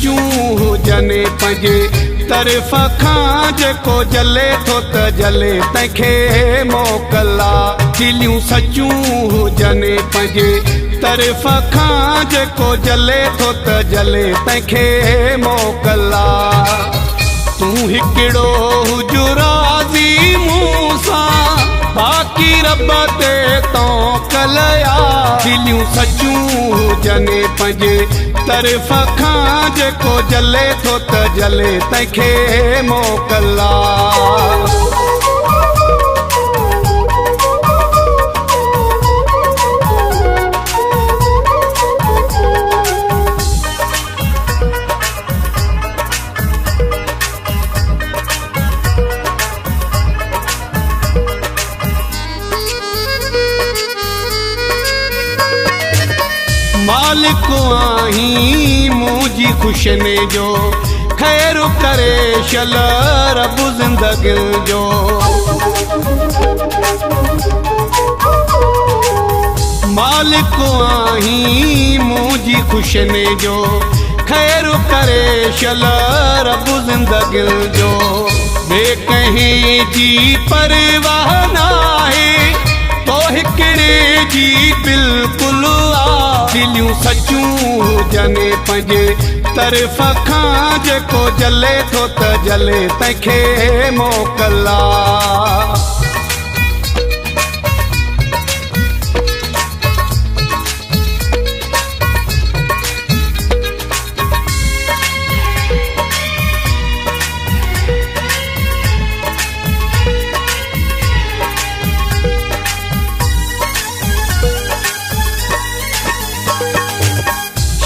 सचूं हुजनि पंहिंजे तरफ़ खां जेको जले थो त जले तंहिंखे मोकला दिलियूं सचूं हुजनि पंहिंजे तरफ़ खां जेको जले थो त जले तंहिंखे मोकला तूं हिकिड़ो हुजु राज़ी मूं सां बाक़ी रब ते तौकलया दिलियूं सचूं हुजनि पंहिंजे तरफ़ खां जेको जले थो त जले तंहिंखे मोकला मालिक आहीं मुंहिंजी ख़ुशने जो ख़ैर करे शल रब ज़िंदगी जो मालिक आहीं मुंहिंजी ख़ुशने जो ख़ैर करे शल रब ज़िंदगी जो बे कंहिं जी परवाह नाहे तो हिकिड़े जी बिल्कुलु दिलियूं सचूं हुजनि पंहिंजे तरफ़ खां जेको जले थो त जले तंहिंखे मोकला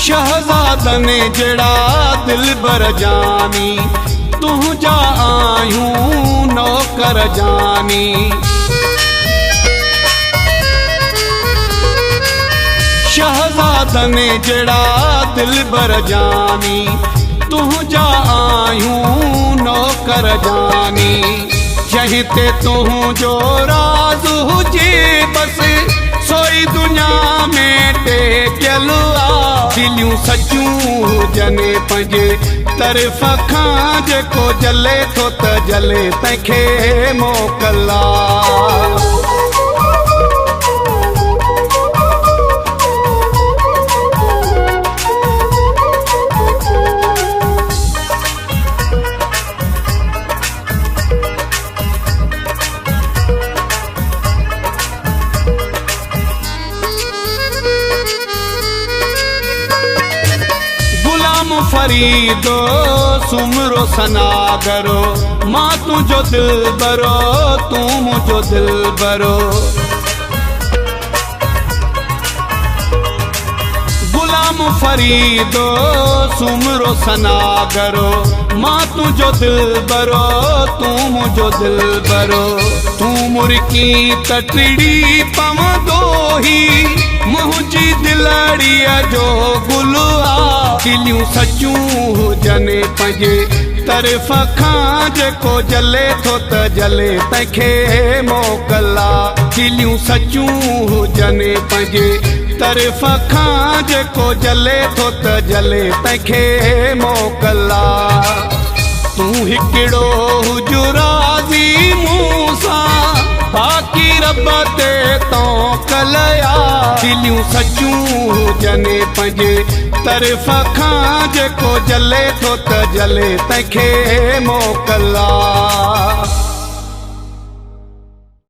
शहज़ादनि जड़ा दिलबर जानी तुंहिंजा आहियूं नौकर जानी शहज़ादनि जड़ा दिलबर जानी तुंहिंजा आहियूं नौकर जानी जंहिं ते तुंहिंजो राज़ हुजे बसि सोई दुनिया में टेकियल दिलियूं सचूं हुजनि पंहिंजे तरफ़ खां जेको जले थो त जले तंहिंखे मोकला फरीदो सुमरो सनागरो मां तुझो दिल बरो तू मुझो दिल बरो गुलाम फरीदो सुमरो सनागरो मां तुझो दिल बरो तू मुझो दिल बरो तू मुर्की तटड़ी पवंदो ही मुंहिंजी दिलड़ीअ जो गुल दिलियूं सचूं हुजनि पंहिंजे तरफ़ खां जेको जले थो त जले तंहिंखे मोकला दिलियूं सचूं हुजनि पंहिंजे तरफ़ खां जेको जले थो त जले तंहिंखे मोकला तूं हिकिड़ो हुजु राज़ी मूं सां बाक़ी रब ते तौकलया दिलियूं सचूं हुजनि पंहिंजे तरफ़ खां जेको जले थो त जले तंहिंखे मोकला